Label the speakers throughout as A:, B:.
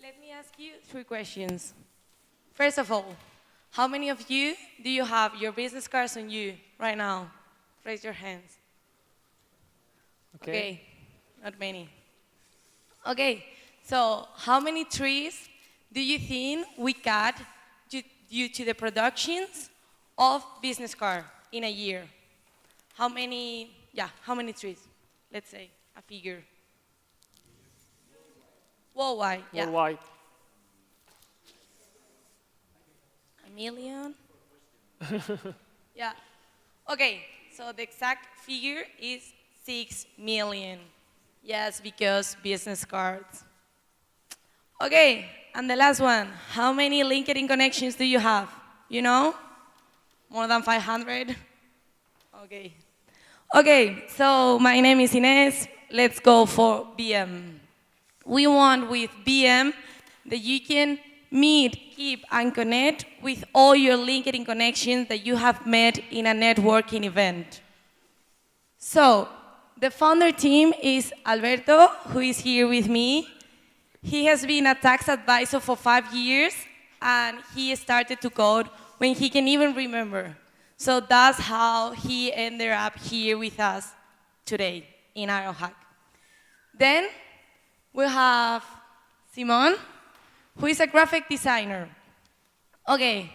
A: Let me ask you 3 questions. First of all, how many of you do you have your business cards on you right now? Raise your hands. Okay, not many. Okay, so how many trees do you think we cut due to the productions of business card in a year? How many, yeah, how many trees? Let's say a figure. Worldwide, yeah.
B: Worldwide.
A: A million? Yeah. Okay, so the exact figure is 6 million. Yes, because business cards. Okay, and the last one. How many LinkedIn connections do you have? You know? More than 500? Okay. Okay, so my name is Ines. Let's go for BM. We want with BM that you can meet, keep, and connect with all your LinkedIn connections that you have met in a networking event. So, the founder team is Alberto, who is here with me. He has been a tax advisor for 5 years, and he started to code when he can even remember. So that's how he ended up here with us today in Ironhack. Then we have Simon, who is a graphic designer. Okay,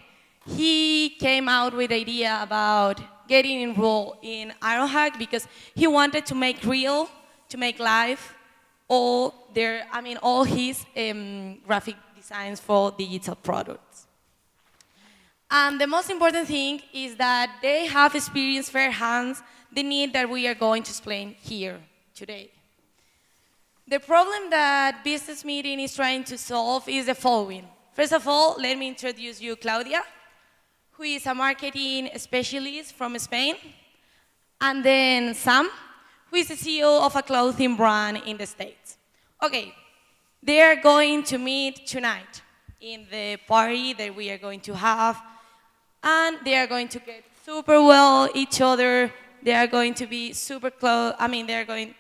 A: he came out with the idea about getting enrolled in Ironhack because he wanted to make real, to make live, all his graphic designs for digital products. And the most important thing is that they have experienced firsthand the need that we are going to explain here today. The problem that business meeting is trying to solve is the following. First of all, let me introduce you Claudia, who is a marketing specialist from Spain, and then Sam, who is the CEO of a clothing brand in the States. Okay, they are going to meet tonight in the party that we are going to have, and they are going to get super well each other. They are going to be super close. They are going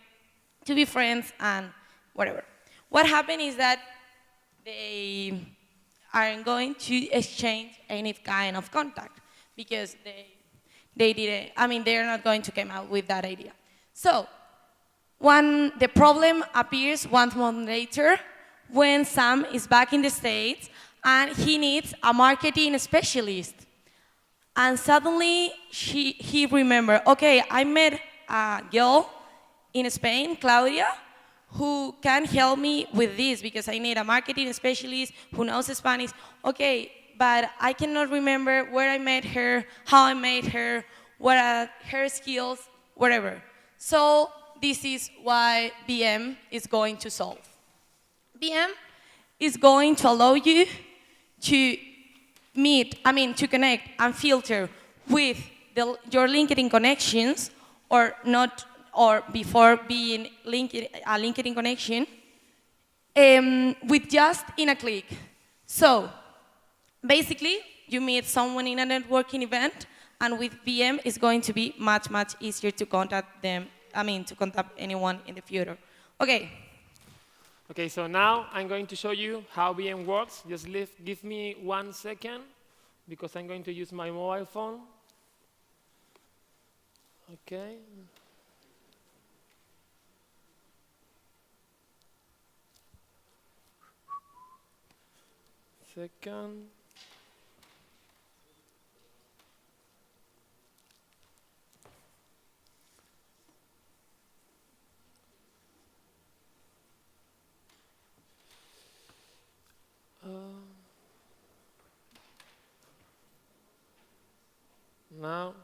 A: to be friends and whatever. What happened is that they aren't going to exchange any kind of contact because they're not going to come out with that idea. So, the problem appears 1 month later when Sam is back in the States and he needs a marketing specialist. And suddenly he remembered, okay, I met a girl in Spain, Claudia, who can help me with this because I need a marketing specialist who knows Spanish. Okay, but I cannot remember where I met her, how I met her, what are her skills, whatever. So this is why BM is going to solve. BM is going to allow you to to connect and filter with your LinkedIn connections or before being a LinkedIn connection with just in a click. So basically, you meet someone in a networking event, and with BM, it's going to be much, much easier to contact them, to contact anyone in the future. Okay.
B: Okay, so now I'm going to show you how BM works. Just give me 1 second, because I'm going to use my mobile phone. Okay. Second. Now,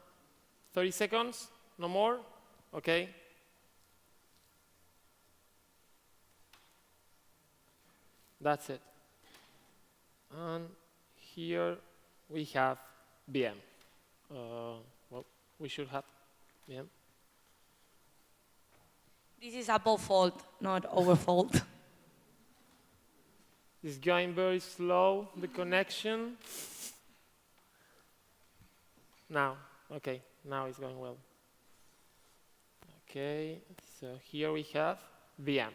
B: 30 seconds, no more, okay? That's it. And here we have BM. Well, we should have BM.
A: This is Apple fault, not our fault.
B: It's going very slow, the connection. Now, okay, now it's going well. Okay, so here we have VM.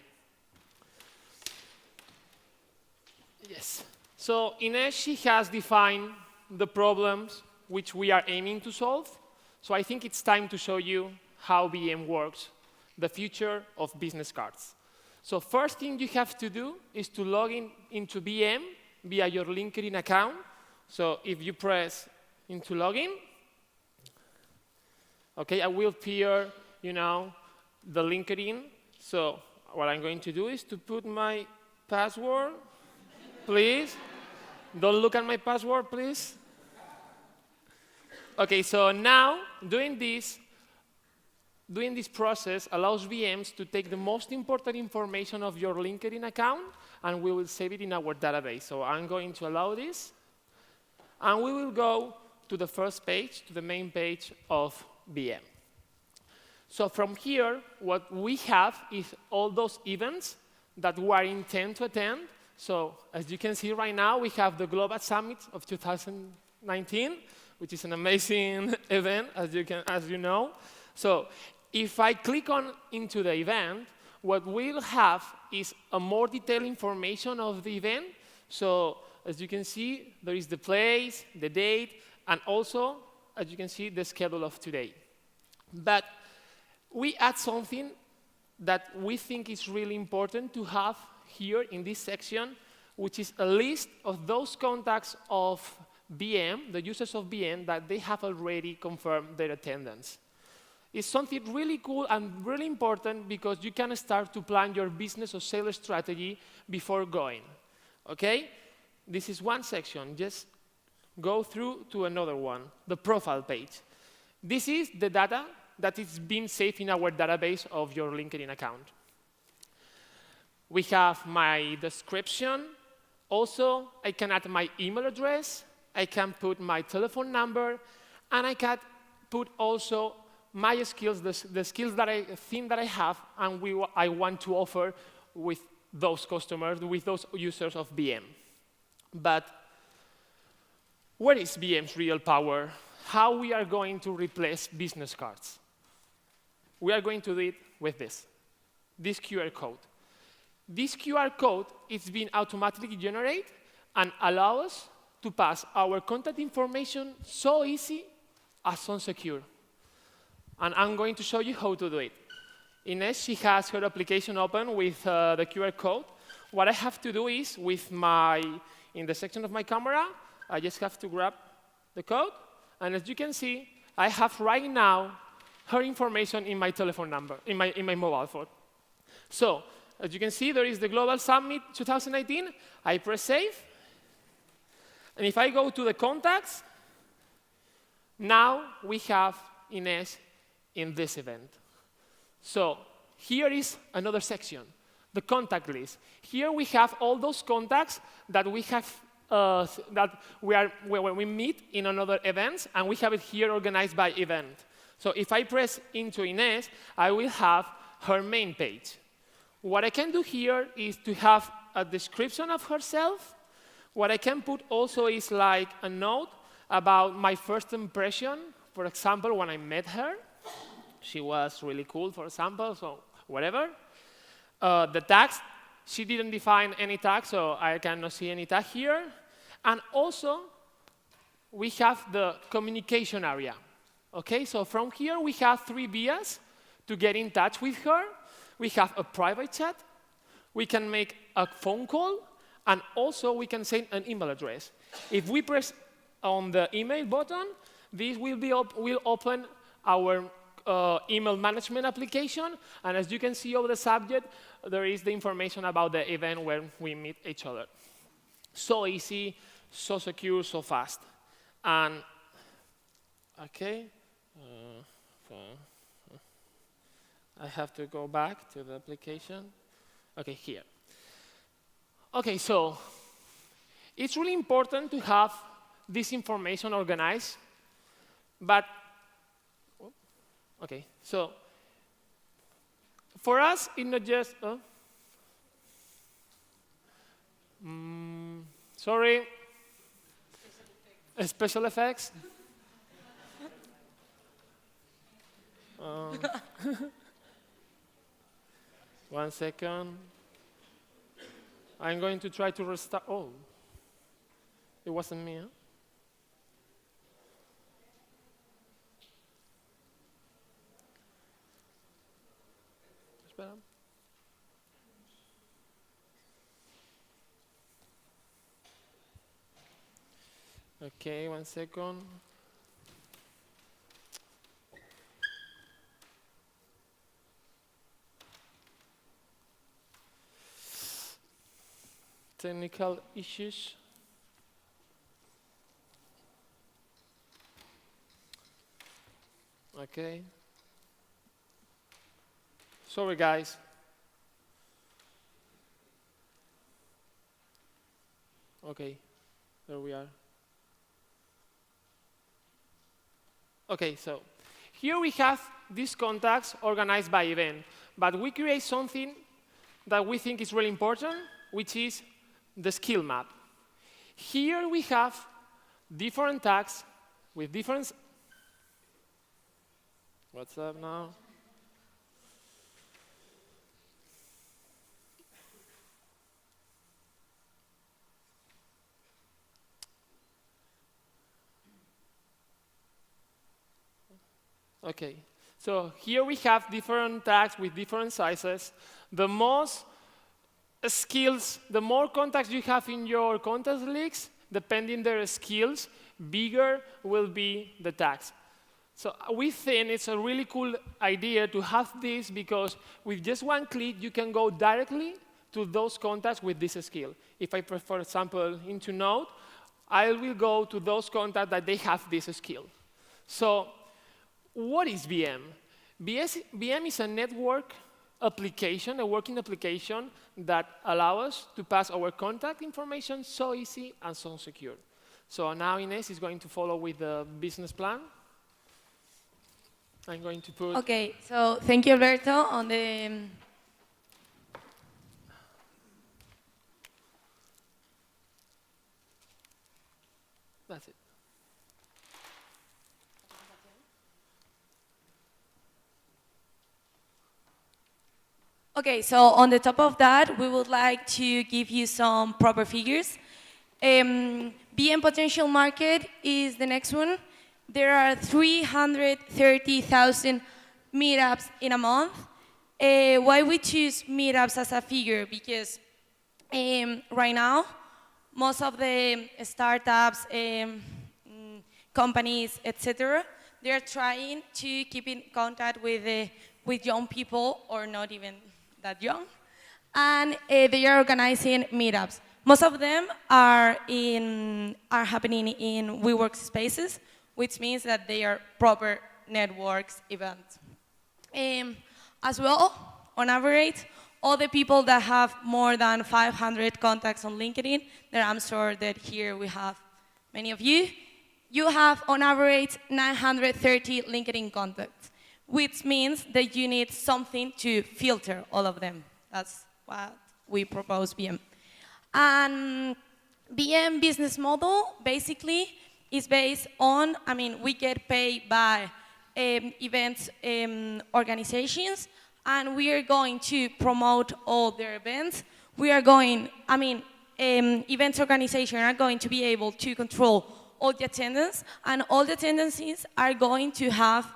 B: Yes. So Ines, she has defined the problems which we are aiming to solve. So I think it's time to show you how BM works, the future of business cards. So first thing you have to do is to log in into BM via your LinkedIn account. So if you press into login, okay, I will appear, the LinkedIn. So what I'm going to do is to put my password, please. Don't look at my password, please. Okay, so now doing this process allows VMs to take the most important information of your LinkedIn account, and we will save it in our database. So I'm going to allow this, and we will go to the first page, to the main page of VM. So from here, what we have is all those events that we are intent to attend. So as you can see right now, we have the Global Summit of 2019, which is an amazing event, as you know. So if I click into the event, what we'll have is a more detailed information of the event. So as you can see, there is the place, the date, and also, as you can see, the schedule of today. But we add something that we think is really important to have here in this section, which is a list of those contacts of BM, the users of BM, that they have already confirmed their attendance. It's something really cool and really important because you can start to plan your business or sales strategy before going, okay? This is one section. Just go through to another one, the profile page. This is the data that is being saved in our database of your LinkedIn account. We have my description. Also, I can add my email address. I can put my telephone number. And I can put also my skills, the skills that I think that I have and I want to offer with those customers, with those users of BM. But where is BM's real power? How we are going to replace business cards? We are going to do it with this QR code. This QR code is being automatically generated and allows us to pass our contact information so easy as unsecure. And I'm going to show you how to do it. Ines, she has her application open with the QR code. What I have to do is, in the section of my camera, I just have to grab the code. And as you can see, I have right now her information in my telephone number, in my mobile phone. So, as you can see, there is the Global Summit 2019. I press save. And if I go to the contacts, now we have Ines in this event. So here is another section, the contact list. Here we have all those contacts that we have when we meet in another events, and we have it here organized by event. So if I press into Ines, I will have her main page. What I can do here is to have a description of herself. What I can put also is like a note about my first impression. For example, when I met her, she was really cool, for example, so whatever. The tags, she didn't define any tag, so I cannot see any tag here. And also, we have the communication area. Okay, so from here, we have 3 vias to get in touch with her. We have a private chat. We can make a phone call. And also, we can send an email address. If we press on the email button, this will open our email management application. And as you can see over the subject, there is the information about the event where we meet each other. So easy, so secure, so fast. And, OK. I have to go back to the application. OK, here. OK, so it's really important to have this information organized. But, OK, so for us, it's not just, sorry, special effects. One second. I'm going to try to restart. Oh, it wasn't me, huh? Much better. Okay, 1 second. Technical issues. Okay. Sorry, guys. Okay, there we are. Okay, so here we have these contacts organized by event, but we create something that we think is really important, which is the skill map. Here we have different tags with different... What's up now? Okay, so here we have different tags with different sizes. The most skills, the more contacts you have in your contact list, depending their skills, bigger will be the tags. So we think it's a really cool idea to have this because with just one click, you can go directly to those contacts with this skill. If I put, for example, into Node, I will go to those contacts that they have this skill. So what is VM? VM is a network application, a working application that allows us to pass our contact information so easy and so secure. So now Ines is going to follow with the business plan. I'm going to put...
A: Okay, so thank you, Alberto, on the...
B: That's it.
A: Okay, so on the top of that, we would like to give you some proper figures. VM potential market is the next one. There are 330,000 meetups in a month. Why we choose meetups as a figure? Because right now, most of the startups, companies, etc., they're trying to keep in contact with young people, or not even that young, and they are organizing meetups. Most of them are happening in WeWork spaces, which means that they are proper networks events. As well, on average, all the people that have more than 500 contacts on LinkedIn, that I'm sure that here we have many of you, you have on average 930 LinkedIn contacts, which means that you need something to filter all of them. That's what we propose VM. And VM business model basically is based on, we get paid by events organizations, and we are going to promote all their events. We are going, events organizations are going to be able to control all the attendance, and all the attendances are going to have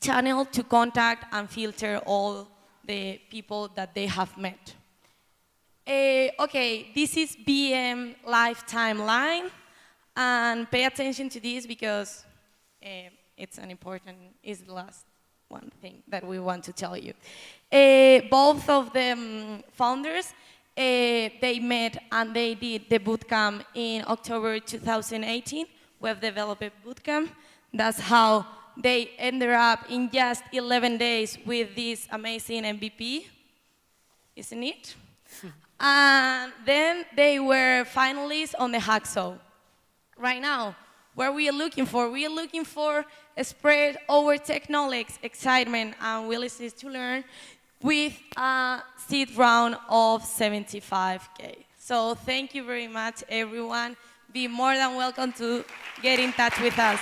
A: channel to contact and filter all the people that they have met. Okay, this is VM lifetime line, and pay attention to this because it's the last one thing that we want to tell you. Both of the founders, they met and they did the bootcamp in October 2018, Web Developer Bootcamp. That's how they ended up in just 11 days with this amazing MVP, isn't it? And then they were finalists on the Hacksaw. Right now, what are we looking for? We are looking for a spread our tech knowledge, excitement, and willingness to learn with a seed round of 75K. So thank you very much, everyone. Be more than welcome to get in touch with us.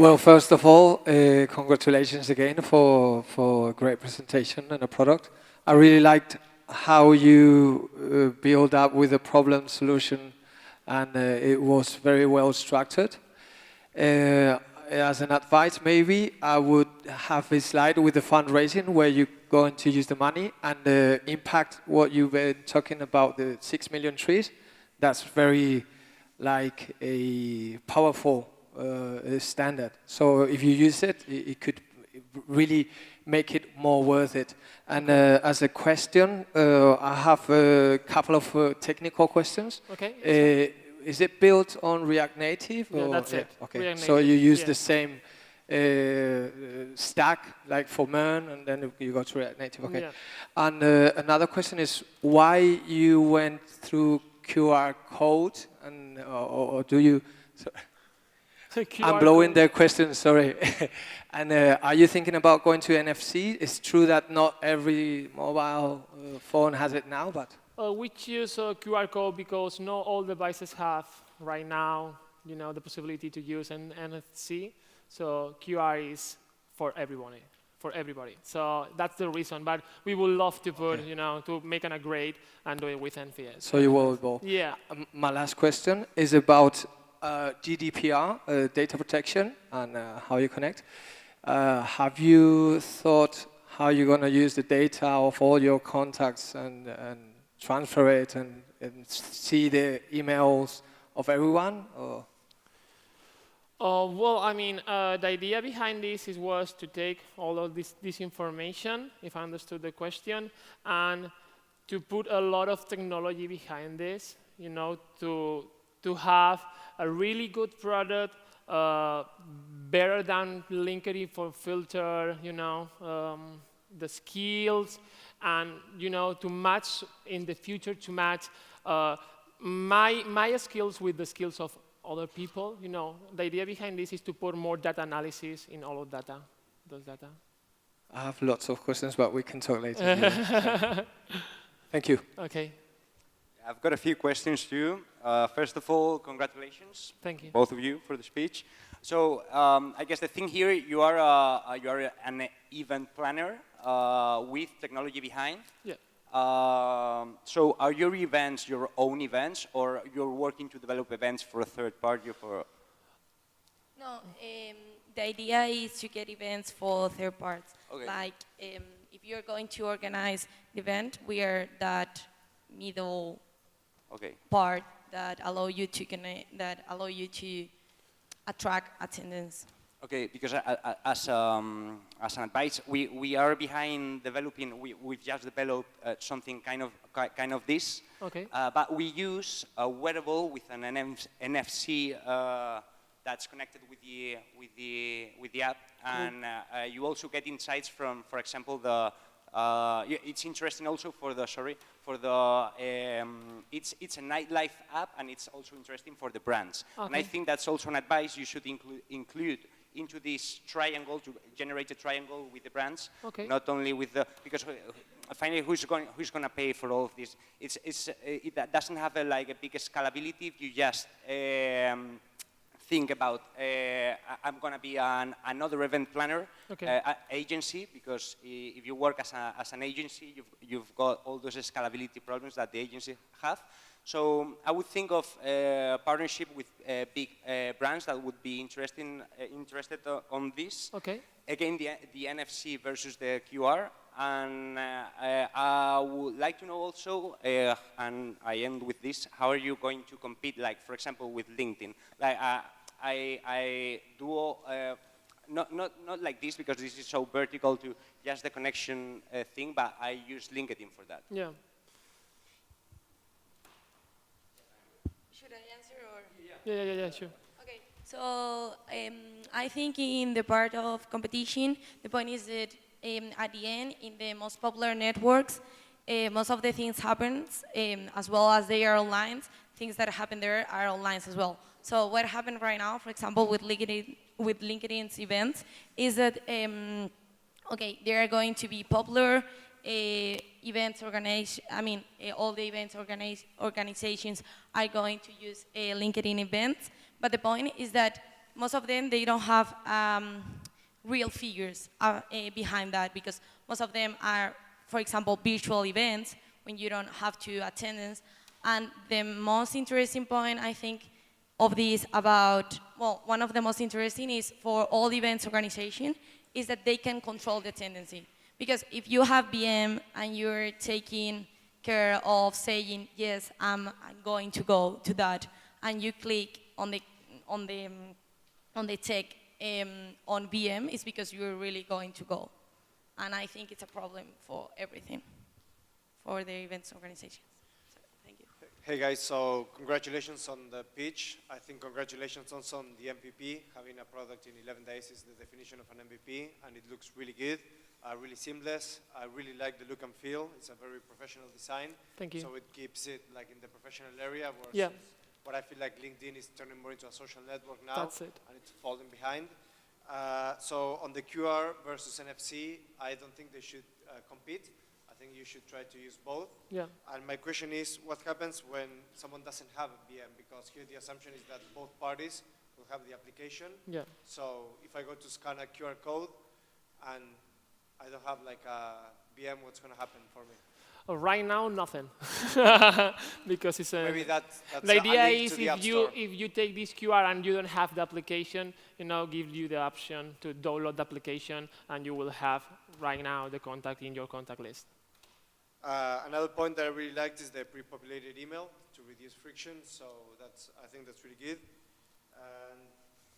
C: Well, first of all, congratulations again for a great presentation and a product. I really liked how you build up with a problem solution, and it was very well structured. As an advice, maybe I would have a slide with the fundraising where you're going to use the money and the impact, what you've been talking about, the 6 million trees. That's very like a powerful standard. So if you use it, it could really make it more worth it. And as a question, I have a couple of technical questions.
B: Okay.
C: Is it built on React Native?
B: Yeah, that's it.
C: Okay.
B: React
C: So
B: Native,
C: you use
B: yeah.
C: the same stack, like for MERN, and then you go to React Native. Okay.
B: Yeah.
C: And another question is why you went through QR code, and or do you? I'm blowing their questions, sorry. And are you thinking about going to NFC? It's true that not every mobile phone has it now, but...
B: We choose QR code because not all devices have right now, the possibility to use an NFC. So QR is for everybody, So that's the reason. But we would love to put, to make an upgrade and do it with NFS.
C: So you will evolve.
B: Yeah.
C: My last question is about GDPR, data protection, and how you connect. Have you thought how you're going to use the data of all your contacts and transfer it and see the emails of everyone? Or?
B: Well, I mean, the idea behind this was to take all of this information, if I understood the question, and to put a lot of technology behind this, to have a really good product, better than LinkedIn for filter, the skills, and to match in the future, to match my skills with the skills of other people. The idea behind this is to put more data analysis in all of those data.
C: I have lots of questions, but we can talk later. Thank you.
B: Okay.
D: I've got a few questions to you. First of all, congratulations,
B: thank you,
D: both of you, for the speech. So I guess the thing here, you are an event planner with technology behind.
B: Yeah.
D: So are your events your own events, or you're working to develop events for a third party?
A: No, the idea is to get events for third parts.
D: Okay.
A: Like if you're going to organize the event, we are that middle part that allow you to connect, that allow you to attract attendance.
D: Okay, because as an advice, we are behind developing. We've just developed something kind of this.
B: Okay.
D: But we use a wearable with an NFC that's connected with the app, and you also get insights from, for example, the. It's interesting also for the it's a nightlife app, and it's also interesting for the brands.
B: Okay.
D: And I think that's also an advice you should include into this triangle, to generate a triangle with the brands.
B: Okay.
D: Not only with the, because finally who's going to pay for all of this? It doesn't have a big scalability if you just think about I'm going to be another event planner agency, because if you work as an agency, you've got all those scalability problems that the agency have. So I would think of partnership with big brands that would be interested on this.
B: Okay.
D: Again, the NFC versus the QR. And I would like to know also, and I end with this, how are you going to compete, like, for example, with LinkedIn? Like, I do, not like this, because this is so vertical to just the connection thing, but I use LinkedIn for that.
B: Yeah.
A: Should I answer, or?
B: Yeah, sure.
A: Okay, so I think in the part of competition, the point is that at the end, in the most popular networks, most of the things happens, as well as they are online. Things that happen there are online as well. So what happened right now, for example, with LinkedIn's events, is that there are going to be popular events organized. I mean, all the events organizations are going to use LinkedIn events. But the point is that most of them, they don't have real figures behind that, because most of them are, for example, virtual events when you don't have to attendance. And the most interesting point, I think, of this about, well, one of the most interesting is for all events organization, is that they can control the tendency. Because if you have BM and you're taking care of saying, yes, I'm going to go to that, and you click on the tech on BM, it's because you're really going to go. And I think it's a problem for everything, for the events organization. So, thank you.
E: Hey guys, so congratulations on the pitch. I think congratulations also on the MVP. Having a product in 11 days is the definition of an MVP, and it looks really good, really seamless. I really like the look and feel. It's a very professional design.
B: Thank you.
E: So it keeps it like in the professional area, whereas what I feel like LinkedIn is turning more into a social network now.
B: That's it.
E: And it's falling behind. So on the QR versus NFC, I don't think they should compete. I think you should try to use both.
B: Yeah.
E: And my question is, what happens when someone doesn't have a BM? Because here the assumption is that both parties will have the application.
B: Yeah.
E: So if I go to scan a QR code and I don't have like a BM, what's going to happen for me?
B: Right now, nothing, because it's a.
E: Maybe that's
B: the idea
E: a link
B: is
E: to the App
B: if
E: Store.
B: you take this QR and you don't have the application, gives you the option to download the application, and you will have right now the contact in your contact list.
E: Another point that I really liked is the pre-populated email to reduce friction. So I think that's really good, and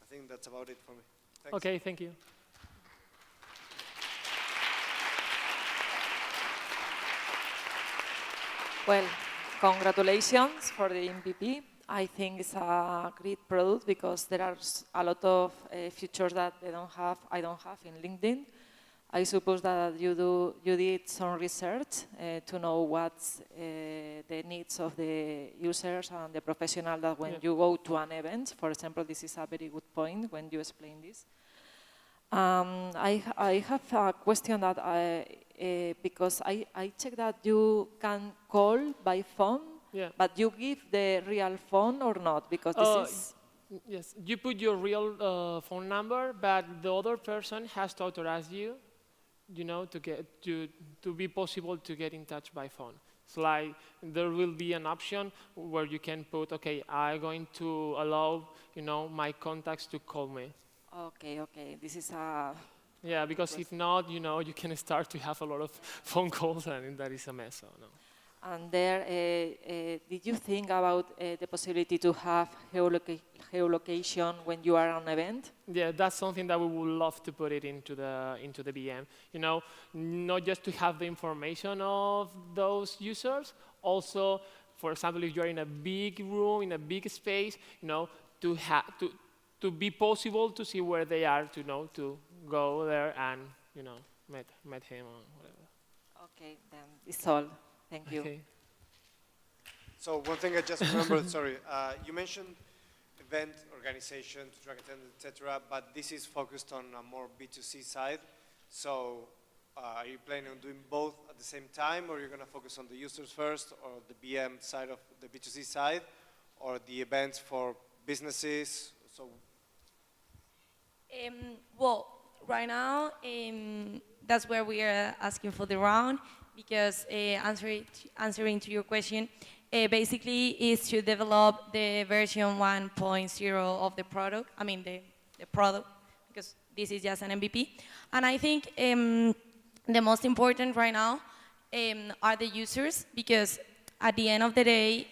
E: I think that's about it for me. Thanks.
B: Okay, thank you.
F: Well, congratulations for the MVP. I think it's a great product because there are a lot of features that I don't have in LinkedIn. I suppose that you did some research to know what's the needs of the users and the professional that when you go to an event, for example, this is a very good point when you explain this. I have a question that because I check that you can call by phone, but you give the real phone or not? Because this is...
B: Yes, you put your real phone number, but the other person has to authorize you, to be possible to get in touch by phone. It's like there will be an option where you can put, okay, I'm going to allow, my contacts to call me.
F: Okay, this is a...
B: Yeah, because if not, you can start to have a lot of phone calls, and that is a mess. So no.
F: And there, did you think about the possibility to have geolocation when you are on an event?
B: Yeah, that's something that we would love to put it into the VM. Not just to have the information of those users, also, for example, if you're in a big room, in a big space, to be possible to see where they are, to go there and, met him or whatever.
F: Okay, then it's all. Thank you.
B: Okay.
E: So one thing I just remembered, sorry, you mentioned event organization, to track attendance, etc., but this is focused on a more B2C side. So are you planning on doing both at the same time, or you're going to focus on the users first, or the BM side of the B2C side, or the events for businesses? So.
A: Well, right now, that's where we are asking for the round, because answering to your question, basically is to develop the version 1.0 of the product, the product, because this is just an MVP. And I think the most important right now are the users, because at the end of the day,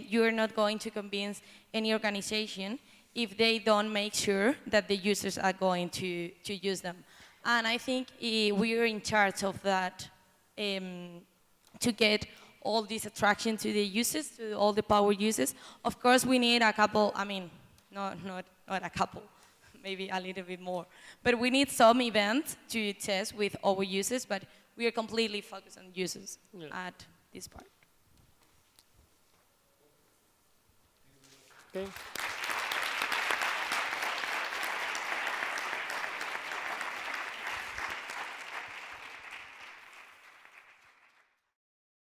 A: you are not going to convince any organization if they don't make sure that the users are going to use them. And I think we are in charge of that, to get all this attraction to the users, to all the power users. Of course, we need a couple, not a couple, maybe a little bit more. But we need some events to test with our users, but we are completely focused on users at this part.
B: Okay.